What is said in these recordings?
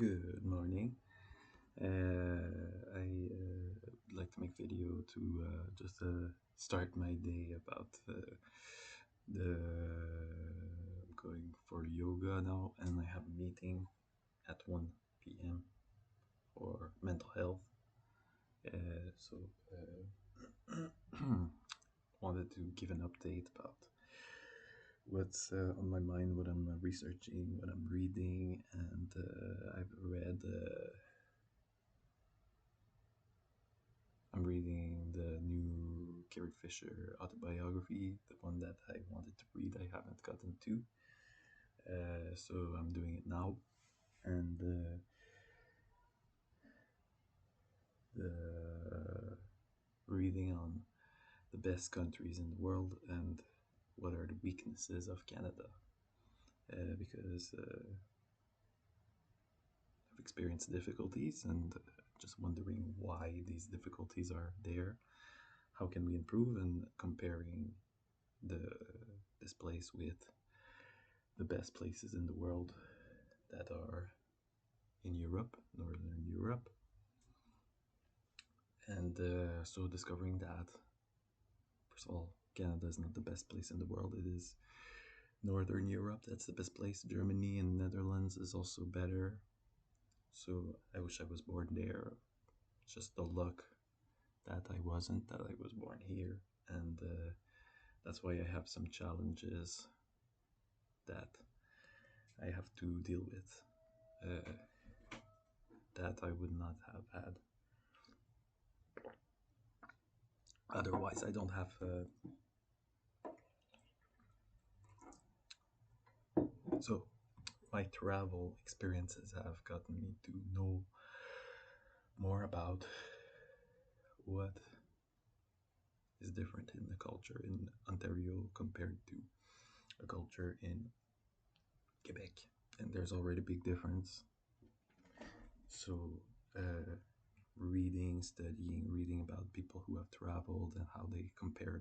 Good morning. I'd like to make video to just start my day about the I'm going for yoga now, and I have a meeting at 1 p.m. for mental health. So wanted to give an update about what's on my mind, what I'm researching, what I'm reading, and I've read. I'm reading the new Carrie Fisher autobiography, the one that I wanted to read. I haven't gotten to, so I'm doing it now. And the reading on the best countries in the world and what are the weaknesses of Canada, because I've experienced difficulties and just wondering why these difficulties are there. How can we improve? And comparing the this place with the best places in the world that are in Europe, Northern Europe. And so discovering that, first of all, Canada is not the best place in the world. It is Northern Europe that's the best place. Germany and Netherlands is also better. So I wish I was born there. Just the luck that I wasn't, that I was born here. And that's why I have some challenges that I have to deal with that I would not have had. Otherwise, I don't have. So, my travel experiences have gotten me to know more about what is different in the culture in Ontario compared to a culture in Quebec. And there's already a big difference. So, reading about people who have traveled and how they compare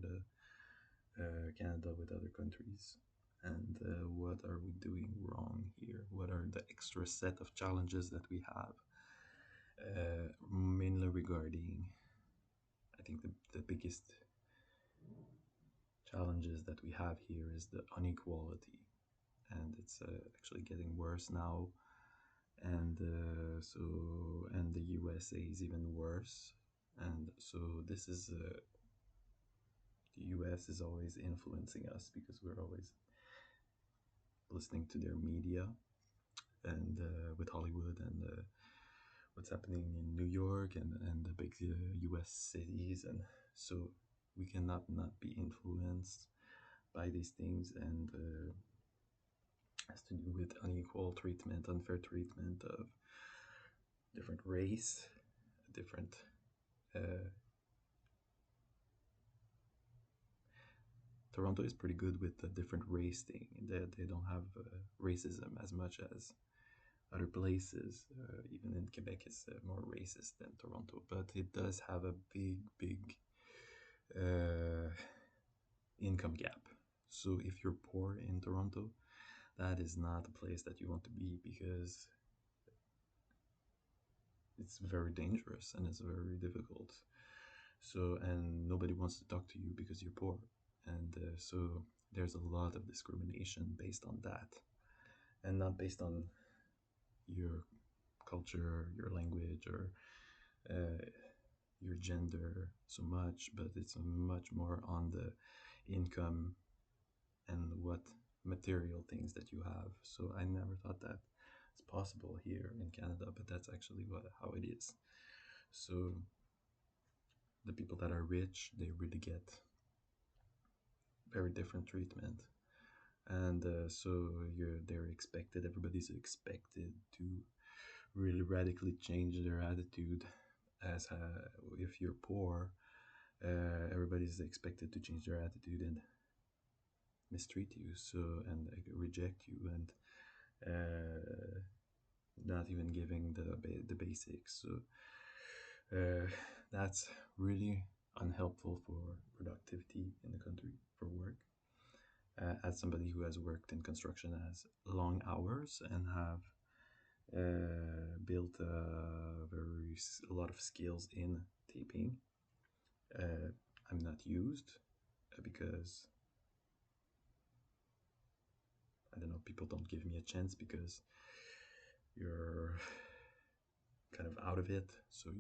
Canada with other countries. And what are we doing wrong here? What are the extra set of challenges that we have? Mainly regarding, I think the biggest challenges that we have here is the unequality, and it's actually getting worse now. And and the USA is even worse. And so this is the US is always influencing us because we're always listening to their media and with Hollywood and what's happening in New York and the big US cities. And so we cannot not be influenced by these things, and has to do with unequal treatment, unfair treatment of different race, different Toronto is pretty good with the different race thing. They don't have racism as much as other places. Even in Quebec, it's more racist than Toronto, but it does have a big uh, income gap. So if you're poor in Toronto, that is not a place that you want to be because it's very dangerous and it's very difficult. So, and nobody wants to talk to you because you're poor. And so there's a lot of discrimination based on that, and not based on your culture, your language, or uh, your gender so much, but it's much more on the income and what material things that you have. So I never thought that it's possible here in Canada, but that's actually how it is. So the people that are rich, they really get very different treatment, and so everybody's expected to really radically change their attitude. As if you're poor, everybody's expected to change their attitude and mistreat you, so and reject you, and not even giving the basics. So that's really unhelpful for productivity in the country for work. As somebody who has worked in construction, has long hours and have built a lot of skills in taping. uh, I'm not used because I don't know, people don't give me a chance because you're kind of out of it, so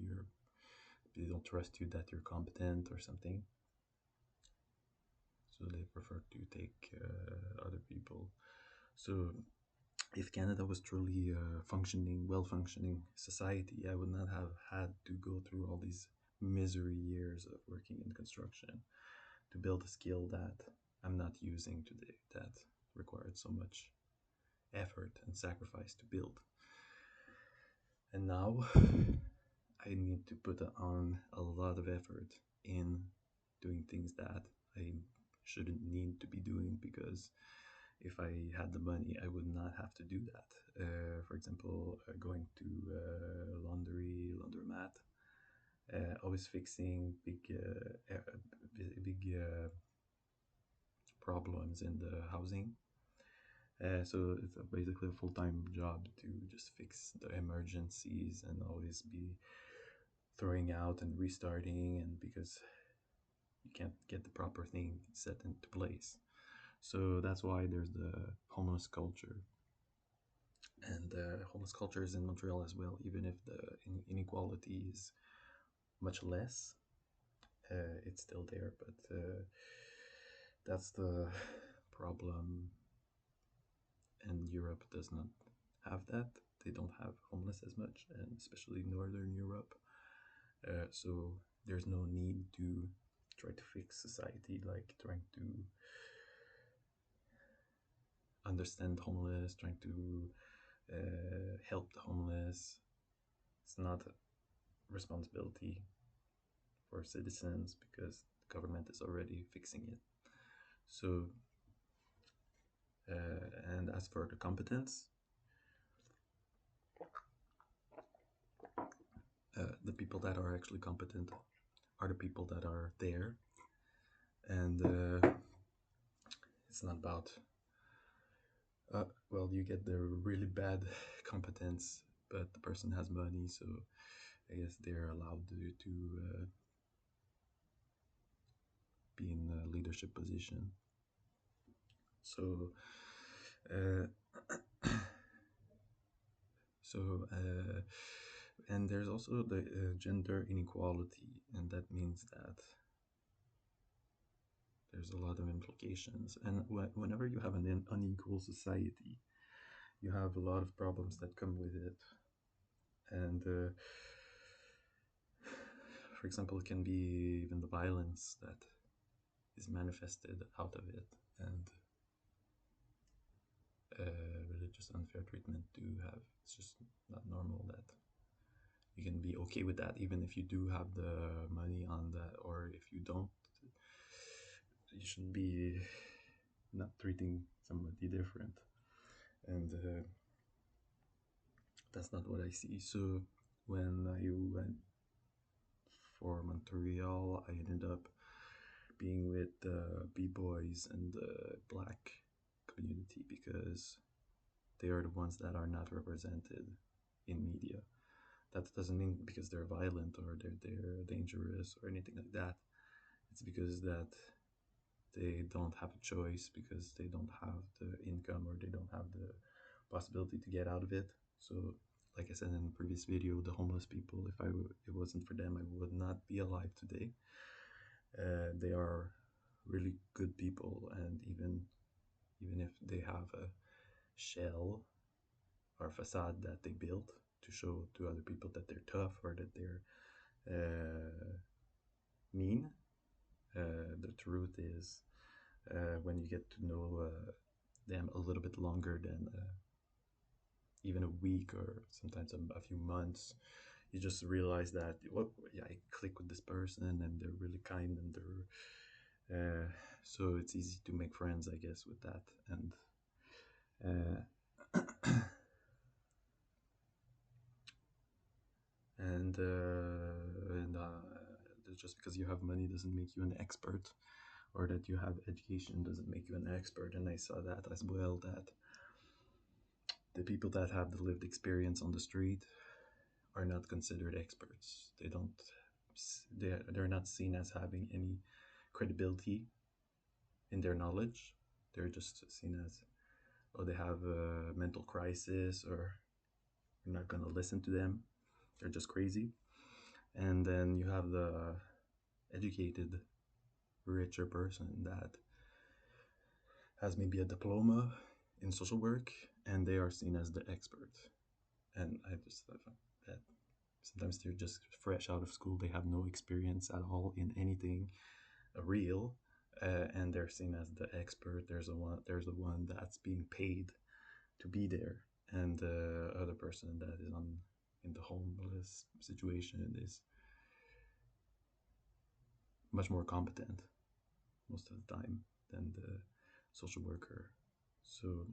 they don't trust you that you're competent or something, so they prefer to take other people. So if Canada was truly a well functioning society, I would not have had to go through all these misery years of working in construction to build a skill that I'm not using today, that required so much effort and sacrifice to build. And now I need to put on a lot of effort in doing things that I shouldn't need to be doing, because if I had the money, I would not have to do that. For example, going to laundromat, always fixing big problems in the housing. So it's basically a full-time job to just fix the emergencies and always be throwing out and restarting, and because you can't get the proper thing set into place. So that's why there's the homeless culture. And homeless culture is in Montreal as well, even if the inequality is much less. It's still there, but that's the problem. And Europe does not have that. They don't have homeless as much, and especially Northern Europe. So there's no need to try to fix society, like trying to understand homeless, trying to help the homeless. It's not a responsibility for citizens because the government is already fixing it. So, and as for the competence, the people that are actually competent are the people that are there, and it's not about well, you get the really bad competence, but the person has money, so I guess they're allowed to be in a leadership position. So, uh, so and there's also the gender inequality, and that means that there's a lot of implications. And whenever you have an unequal society, you have a lot of problems that come with it. And for example, it can be even the violence that is manifested out of it, and religious unfair treatment do have. It's just not normal that you can be okay with that, even if you do have the money on that, or if you don't. You should be not treating somebody different, and that's not what I see. So when I went for Montreal, I ended up being with the B-boys and the black community because they are the ones that are not represented in media. That doesn't mean because they're violent or they're dangerous or anything like that. It's because that they don't have a choice, because they don't have the income or they don't have the possibility to get out of it. So like I said in the previous video, the homeless people, if it wasn't for them, I would not be alive today. They are really good people, and even if they have a shell or facade that they built to show to other people that they're tough or that they're mean, the truth is, when you get to know them a little bit longer than even a week or sometimes a few months, you just realize that, well, yeah, I click with this person and they're really kind, and so it's easy to make friends, I guess, with that. Uh, and just because you have money doesn't make you an expert, or that you have education doesn't make you an expert. And I saw that as well, that the people that have the lived experience on the street are not considered experts. They don't. They're not seen as having any credibility in their knowledge. They're just seen as, oh, they have a mental crisis, or you're not gonna listen to them. They're just crazy. And then you have the educated, richer person that has maybe a diploma in social work, and they are seen as the expert. And I just thought that sometimes they're just fresh out of school. They have no experience at all in anything real, and they're seen as the expert. There's a one that's being paid to be there, and the other person that is on in the homeless situation is much more competent most of the time than the social worker. So,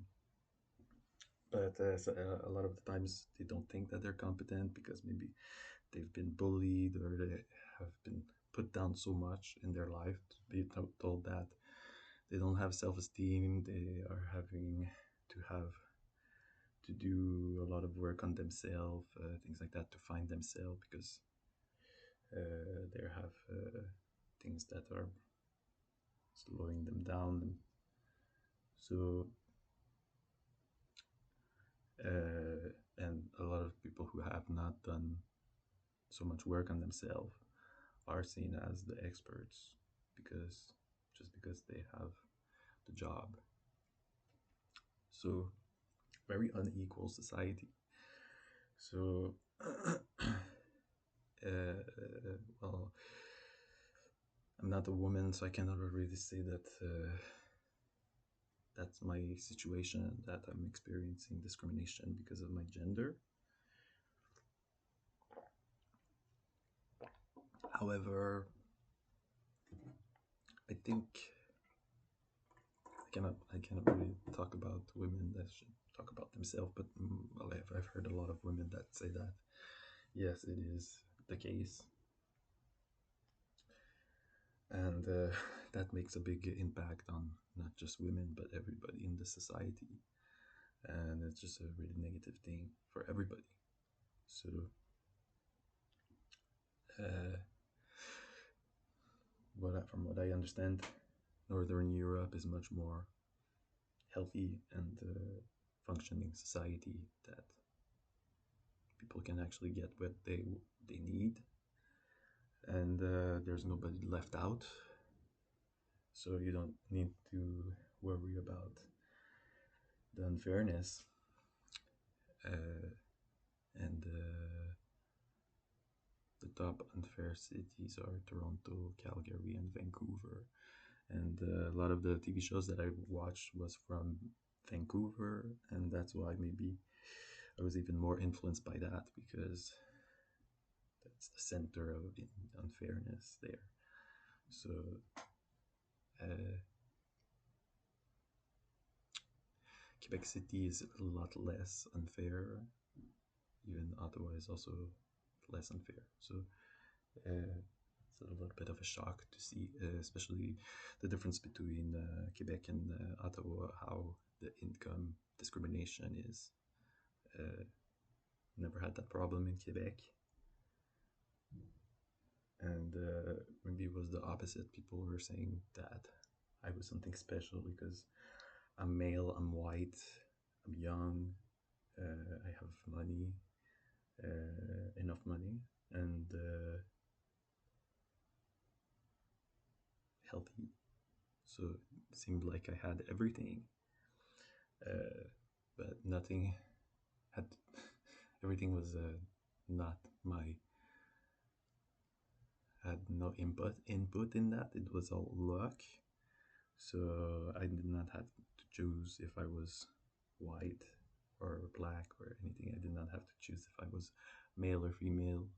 but a lot of the times they don't think that they're competent because maybe they've been bullied or they have been put down so much in their life to be told that they don't have self-esteem. They are having to have to do a lot of work on themselves, things like that, to find themselves because they have things that are slowing them down. So, and a lot of people who have not done so much work on themselves are seen as the experts because just because they have the job. So, very unequal society. So, well, I'm not a woman, so I cannot really say that that's my situation, that I'm experiencing discrimination because of my gender. However, I think I cannot really talk about women that should talk about themselves, but well, I've heard a lot of women that say that yes, it is the case, and that makes a big impact on not just women but everybody in the society, and it's just a really negative thing for everybody. So uh, from what I understand, Northern Europe is much more healthy and functioning society that people can actually get what they need, and there's nobody left out. So you don't need to worry about the unfairness. Uh, and the top unfair cities are Toronto, Calgary, and Vancouver. And a lot of the TV shows that I watched was from Vancouver, and that's why maybe I was even more influenced by that because that's the center of the unfairness there. So uh, Quebec City is a lot less unfair. Even Ottawa is also less unfair. So it's a little bit of a shock to see, especially the difference between Quebec and Ottawa, how the income discrimination is. Uh, Never had that problem in Quebec. And maybe it was the opposite. People were saying that I was something special because I'm male, I'm white, I'm young, I have money, enough money, and healthy. So it seemed like I had everything, but nothing had. Everything was not my had no input in that. It was all luck. So I did not have to choose if I was white or black or anything. I did not have to choose if I was male or female,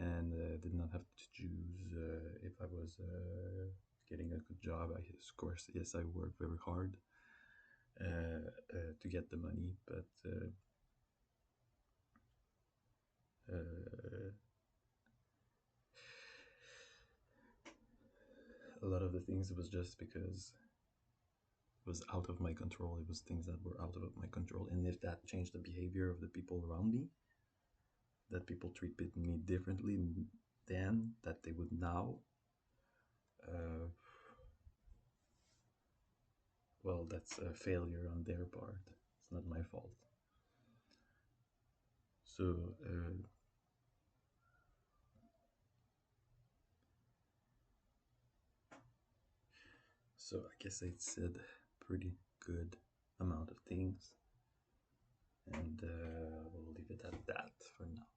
and did not have to choose if I was getting a good job. Of course, yes, I worked very hard to get the money, but uh, a lot of the things was just because was out of my control. It was things that were out of my control. And if that changed the behavior of the people around me, that people treated me differently then that they would now, uh, well, that's a failure on their part. It's not my fault. So, so I guess I said pretty good amount of things, and we'll leave it at that for now.